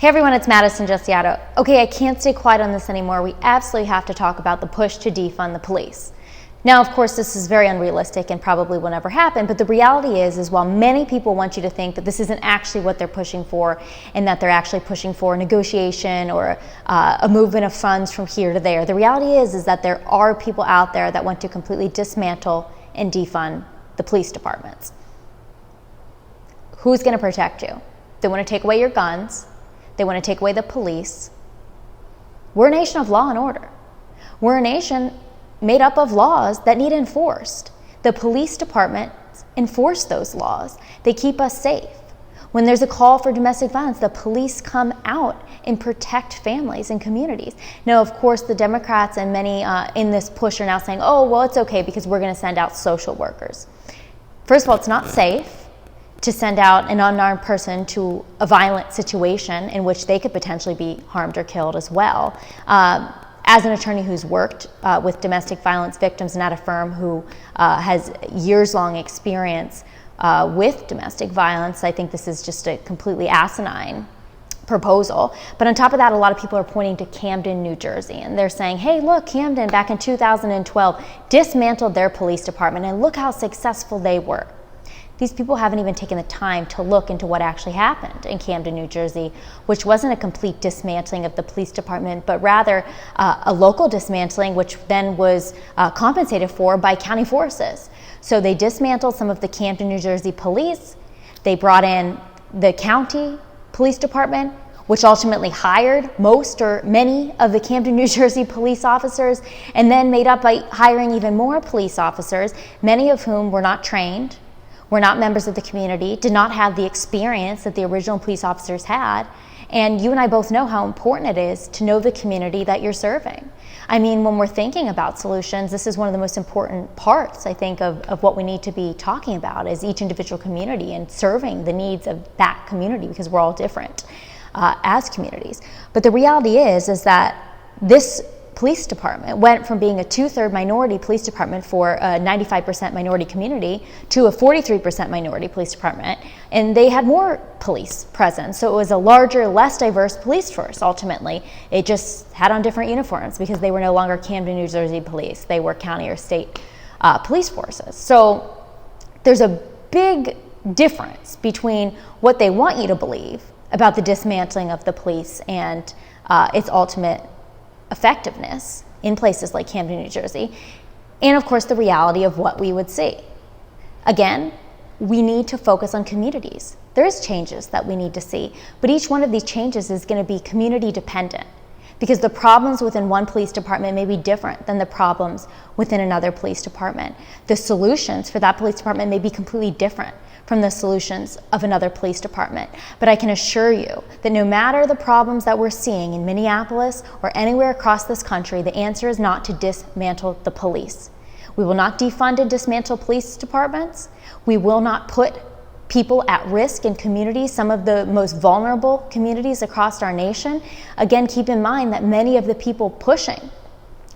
Hey everyone, it's Madison Justiato. Okay, I can't stay quiet on this anymore. We absolutely have to talk about the push to defund the police. Now, of course, this is very unrealistic and probably will never happen, but the reality is while many people want you to think that this isn't actually what they're pushing for and that they're actually pushing for negotiation or a movement of funds from here to there, the reality is that there are people out there that want to completely dismantle and defund the police departments. Who's going to protect you? They want to take away your guns. They want to take away the police. We're a nation of law and order. We're a nation made up of laws that need enforced. The police department enforce those laws. They keep us safe. When there's a call for domestic violence, the police come out and protect families and communities. Now, of course, the Democrats and many in this push are now saying, oh, well, it's okay because we're going to send out social workers. First of all, it's not safe to send out an unarmed person to a violent situation in which they could potentially be harmed or killed as well. As an attorney who's worked with domestic violence victims and at a firm who has years-long experience with domestic violence, I think this is just a completely asinine proposal. But on top of that, a lot of people are pointing to Camden, New Jersey, and they're saying, hey, look, Camden back in 2012 dismantled their police department, and look how successful they were. These people haven't even taken the time to look into what actually happened in Camden, New Jersey, which wasn't a complete dismantling of the police department, but rather a local dismantling, which then was compensated for by county forces. So they dismantled some of the Camden, New Jersey police. They brought in the county police department, which ultimately hired most or many of the Camden, New Jersey police officers, and then made up by hiring even more police officers, many of whom were not trained, were not members of the community, did not have the experience that the original police officers had. And you and I both know how important it is to know the community that you're serving. I mean, when we're thinking about solutions, this is one of the most important parts, I think, of what we need to be talking about is each individual community and serving the needs of that community because we're all different as communities. But the reality is that this police department went from being a 2/3 minority police department for a 95% minority community to a 43% minority police department, and they had more police presence. So it was a larger, less diverse police force ultimately. It just had on different uniforms because they were no longer Camden, New Jersey police. They were county or state police forces. So there's a big difference between what they want you to believe about the dismantling of the police and its ultimate effectiveness in places like Camden, New Jersey, and of course the reality of what we would see. Again, we need to focus on communities. There's changes that we need to see, but each one of these changes is going to be community dependent because the problems within one police department may be different than the problems within another police department. The solutions for that police department may be completely different from the solutions of another police department. But I can assure you that no matter the problems that we're seeing in Minneapolis or anywhere across this country, the answer is not to dismantle the police. We will not defund and dismantle police departments. We will not put people at risk in communities, some of the most vulnerable communities across our nation. Again, keep in mind that many of the people pushing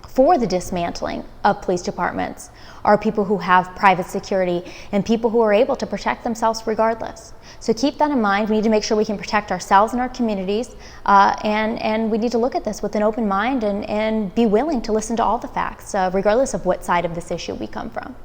for the dismantling of police departments are people who have private security and people who are able to protect themselves regardless. So keep that in mind. We need to make sure we can protect ourselves and our communities, and we need to look at this with an open mind and be willing to listen to all the facts, regardless of what side of this issue we come from.